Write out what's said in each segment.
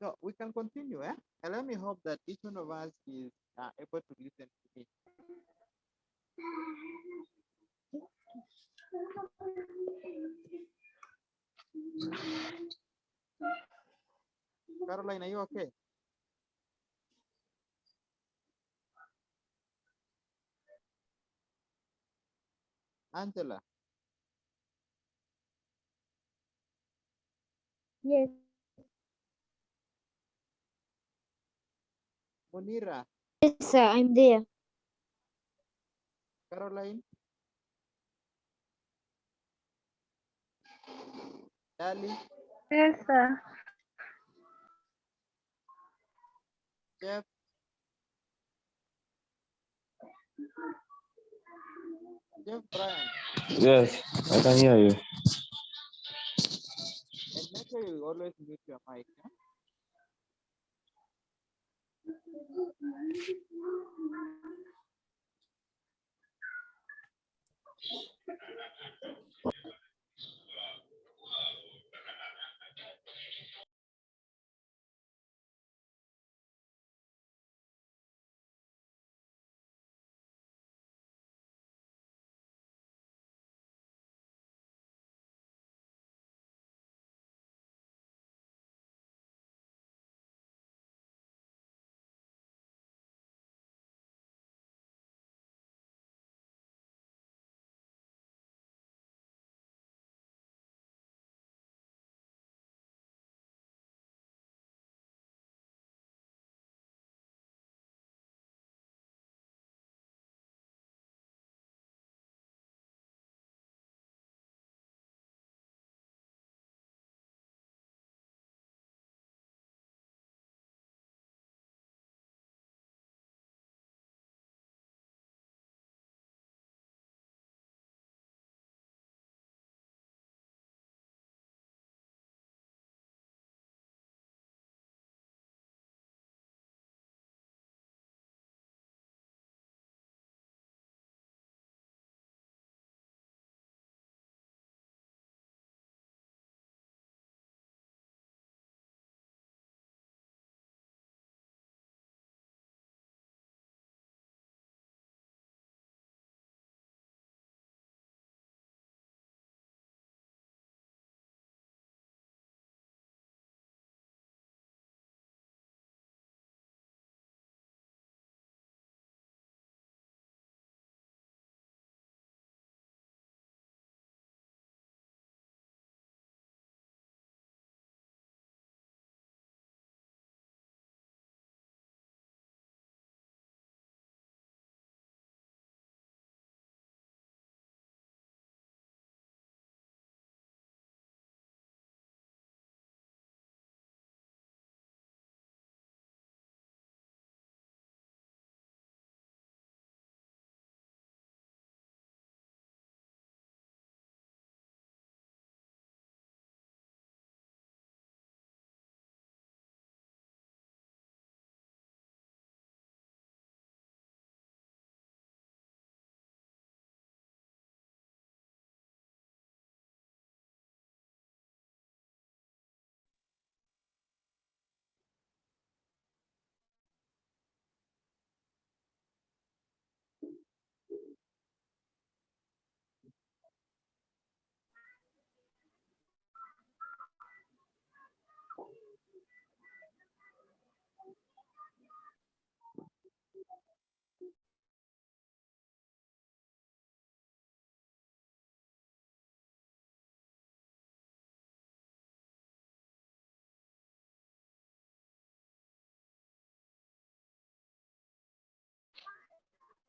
So we can continue, eh? And let me hope that each one of us is able to listen to me. Caroline, are you okay? Angela, Yes. Munira, Yes, sir, I'm there. Caroline, Dali, Yes, sir. Jeff, Jeff Brian, Yes, I can hear you. and make sure you always mute your mic. Eh?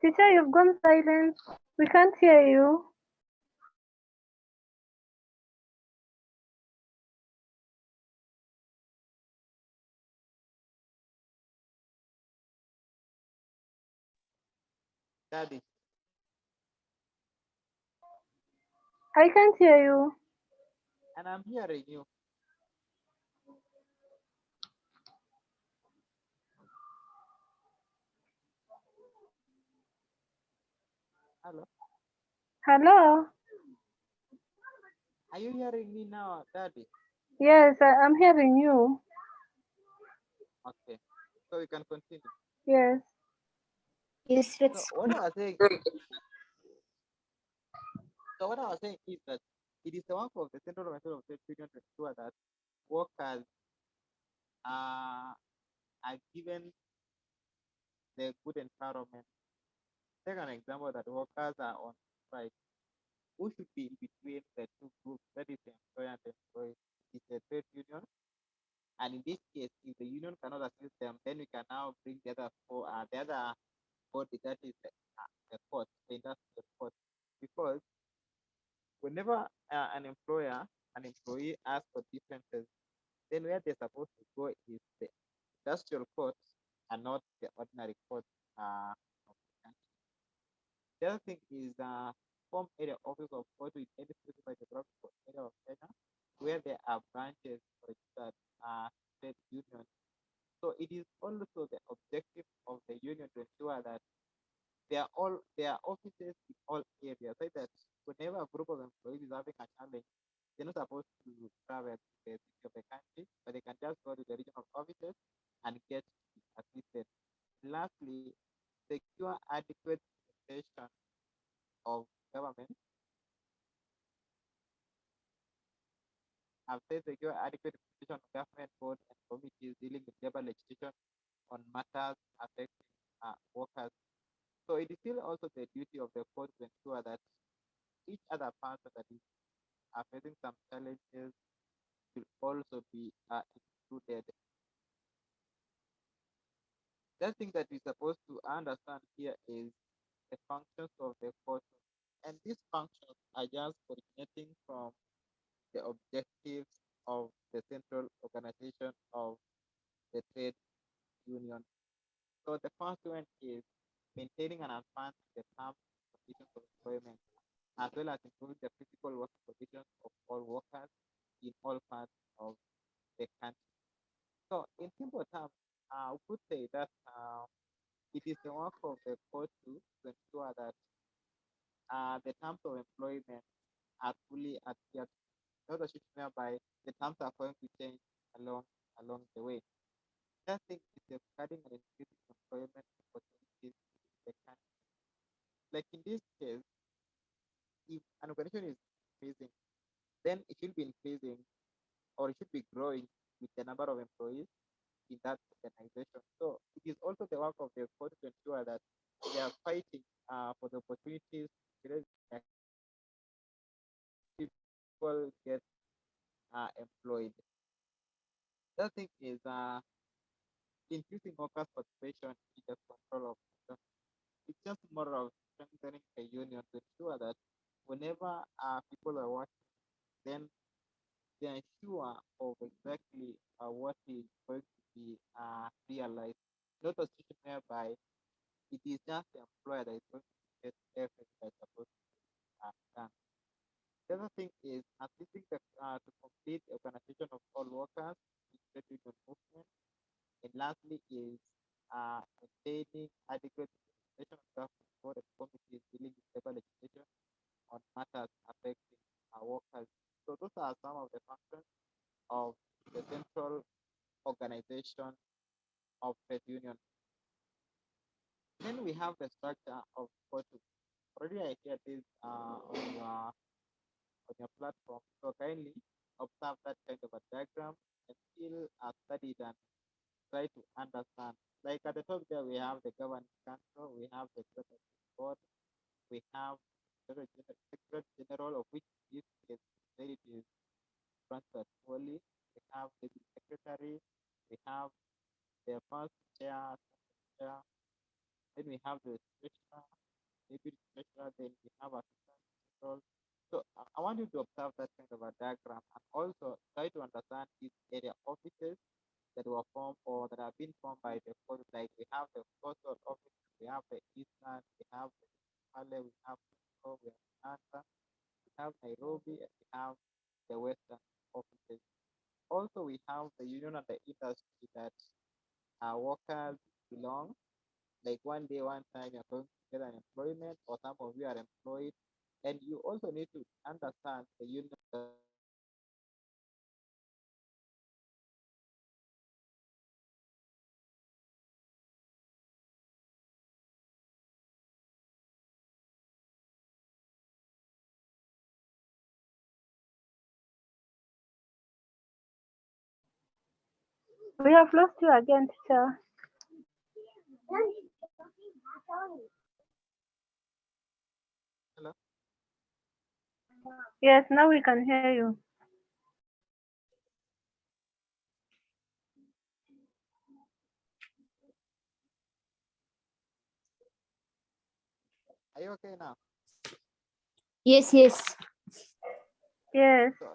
Teacher, you've gone silent. We can't hear you. Daddy, I can't hear you. and I'm hearing you. Hello, Hello? are you hearing me now, Daddy? Yes, I'm hearing you. Okay, so we can continue. Yes. Yes, So let's. what I was saying, so what I was saying is that it is the work of the Central Organization of Trade Union to ensure that workers are, are given the good environment. Take an example that workers are on strike. Who should be in between the two groups? That is the employer and the employee. It is the trade union. And in this case, if the union cannot assist them, then we can now bring the other body, that is the court, the industrial court. Because whenever an employer, an employee asks for differences, then where they're supposed to go is the industrial court and not the ordinary court of the country. The other thing is form area office of court in any specified geographical area of Kenya where there are branches for that trade union. So it is also the objective of the union to ensure that there are offices in all areas, so that whenever a group of employees is having a challenge, they're not supposed to travel to the city of the country, but they can just go to the regional offices and get assisted. Lastly, secure adequate representation of government. I've said secure adequate representation of government boards and committees dealing with labor legislation on matters affecting workers. So it is still also the duty of the court to ensure that each other person that is facing some challenges will also be included. The thing that we're supposed to understand here is the functions of the court. And these functions are just originating from the objectives of the central organization of the trade union. So the first one is maintaining and advancing the terms and conditions of employment, as well as improving the physical working conditions of all workers in all parts of the country. So in simple terms, we could say that it is the work of the court to ensure that the terms of employment are fully adhered to, not a situation whereby the terms are going to change along along the way. That thing is safeguarding and increasing employment opportunities in the country. Like in this case, if an organization is increasing, then it should be increasing or it should be growing with the number of employees in that organization. So it is also the work of the court to ensure that they are fighting for the opportunities that people get employed. The other thing is increasing workers' participation in the control of system. It's just more of strengthening the union to ensure that whenever people are working, then they are sure of exactly what is going to be realized. Not a situation whereby it is just the employer that is going to get everything that's supposed to be done. The other thing is assisting to complete the organization of all workers in trade union movement. And lastly is maintaining adequate representation of government board and committees dealing with labor legislation on matters affecting workers. So those are some of the functions of the central organization of trade union. Then we have the structure of COTU. Already I hear this on your platform. So kindly observe that kind of a diagram and still study it and try to understand. Like at the top there, we have the governing council, we have the executive board, we have the secretary general, of which this is it is Francis Wally. We have the secretary, we have the first chair, second chair, then we have the treasurer, deputy treasurer, then we have assistant general. So I want you to observe that kind of a diagram and also try to understand these area offices that were formed or that have been formed by the court. Like we have the coastal office, we have the eastern, we have the Male, we have Mexico, we have Nasa, we have Nairobi, and we have the western offices. Also, we have the union and the industry that our workers belong. Like one day, one time, you're going to get an employment, or some of you are employed, and you also need to understand the union We have lost you again, teacher. Hello? Yes, now we can hear you. Are you okay now? Yes, yes. Yes. So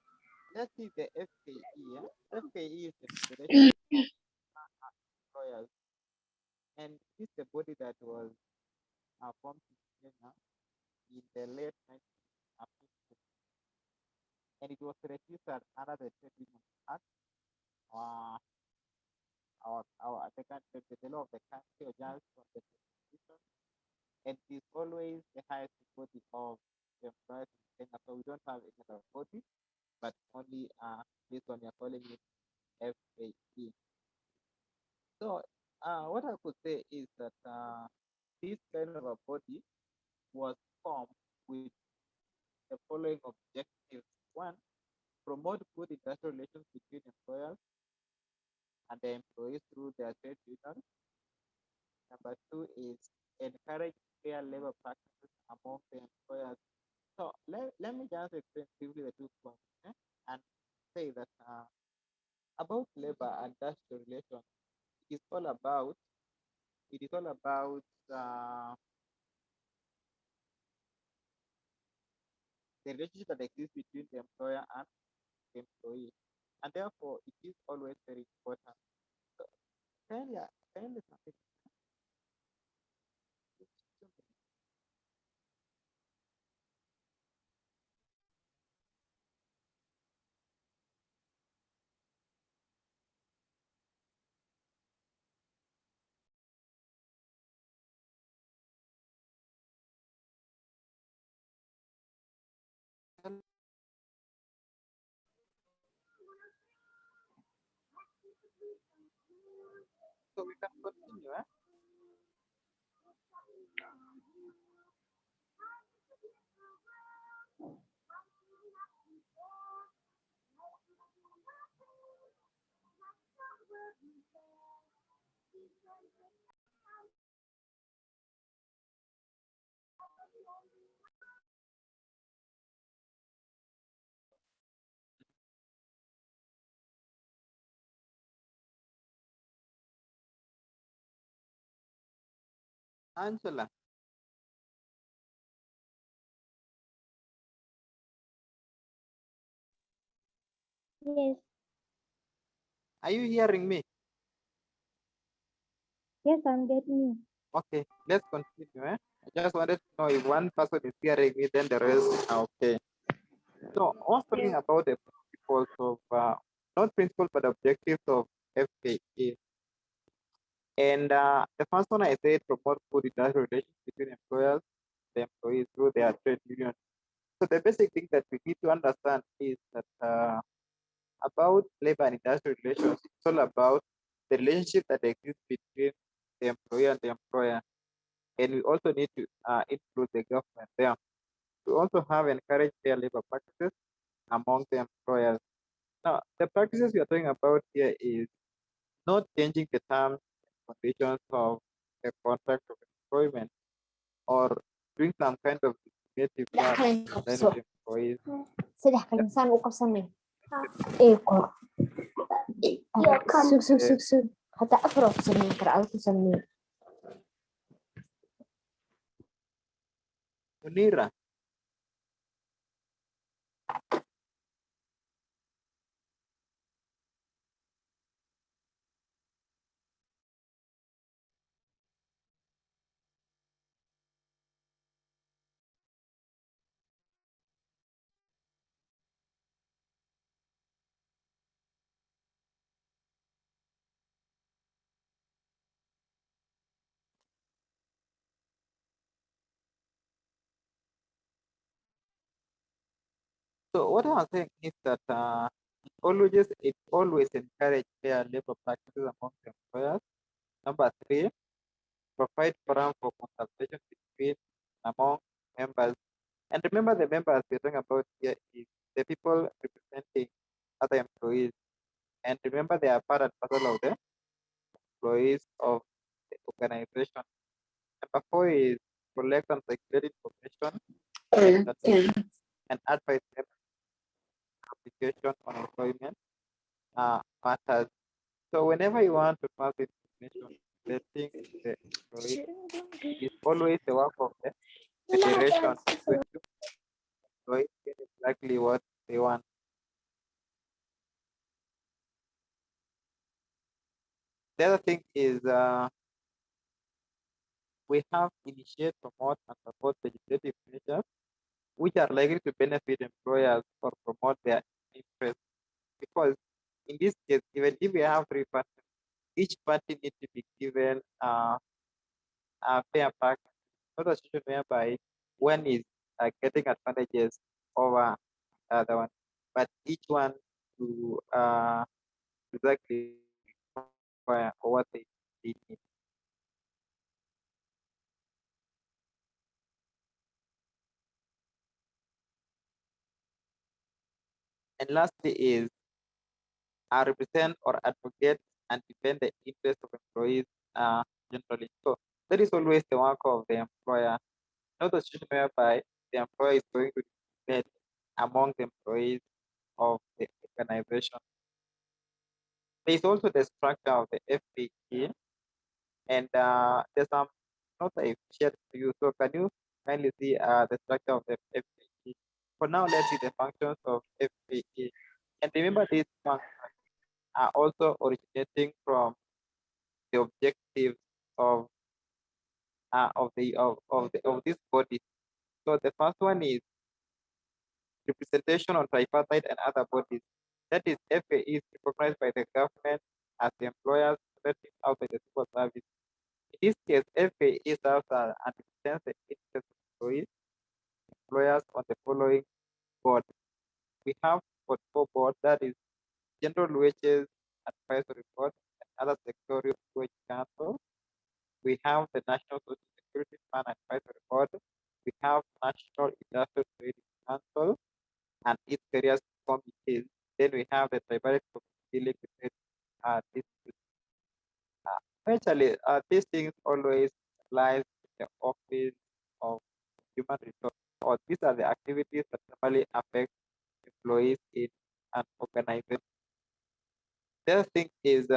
let's see the FKE. Yeah? FKE is the Federation of Employers, and it's the body that was formed in Kenya in the late 1950s, and it was registered under the Trade Union Act, uh, the law of the country or just from the Constitution, and it is always the highest body of the employers in Kenya. So we don't have any other body, but only this one we are calling it FAE. So what I could say is that this kind of a body was formed with the following objectives. One, promote good industrial relations between employers and the employees through their trade unions. Number two is encourage fair labor practices among the employers. So let me just explain briefly the 2 points, and say that about labor and industrial relations, it is all about the relationship that exists between the employer and the employee, and therefore it is always very important. So, kindly something. So we can continue. Angela, Yes, are you hearing me? yes, I'm getting you. Okay, let's continue. I just wanted to know if one person is hearing me, then the rest are okay. So I was talking Yes. about the principles of, not principles, but objectives of FKA. And the first one I said, promote good industrial relations between employers and the employees through their trade union. So the basic thing that we need to understand is that about labor and industrial relations, it's all about the relationship that exists between the employer and the employer. And we also need to include the government there. We also have encouraged fair labor practices among the employers. Now, the practices we are talking about here is not changing the terms and conditions of the contract of employment or doing some kind of discriminative لا work خلينا in line نقصر. with employees. سيدي إنسان وقصني. إيه كور. سوق. حتى أفرغ سنين ترى أو تسمين. Munira, so what I'm saying is that it always encourage fair labor practices among the employers. Number three, provide forum for consultation between among members. And remember, the members we're talking about here is the people representing other employees. And remember, they are part and parcel of the employees of the organization. Number 4 is collect and circulate information and advise them application on employment matters. So whenever you want to pass information relating to the employee, it is always the work of the federation to ensure employees get exactly what they want. The other thing is we have initiate, promote, and support legislative measures which are likely to benefit employers or promote their interests. Because in this case, even if we have 3%, each party needs to be given a fair practice, not a situation whereby one is getting advantages over the other one, but each one to exactly require or what they need. And lastly is represent or advocate and defend the interests of employees generally. So that is always the work of the employer, not a situation whereby the employer is going to debate among the employees of the organization. There is also the structure of the FPE, and there's some notes I shared to you. So can you kindly see the structure of the FPE? For now, let's see the functions of FPE. And remember, these functions are also originating from the objectives of of this body. So the first one is representation on tripartite and other bodies. That is, FA is recognized by the government as the employers setting outside the civil service. In this case, FA serves and represents the interests of employers on the following board. We have 44 boards, that is General Wages Advisory Board and other sectorial wage council. We have the National Social Security Fund Advisory Board. We have National Industrial Trading Council and its various committees. Then we have the tripartite committee dealing with disputes. Actually, these things always lies in the office of human resource, or these are the activities that normally affect employees in an organization. The other thing is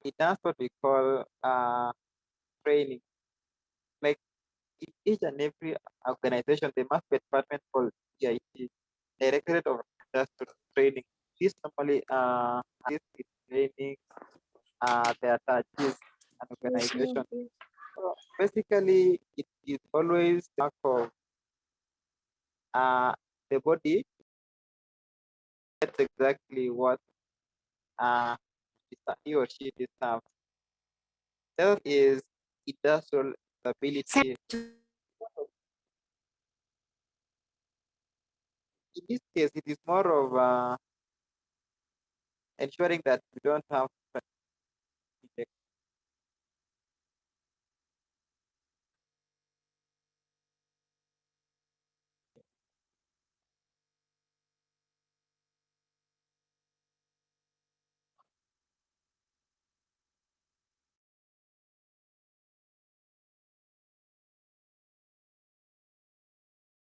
it does what we call training. Like in each and every organization, there must be a department called DIT, Directorate of Industrial Training. This normally this is training the attaches and organization. So basically, it is always the work of the body. That's exactly what he or she deserves. That is industrial stability. In this case, it is more of ensuring that we don't have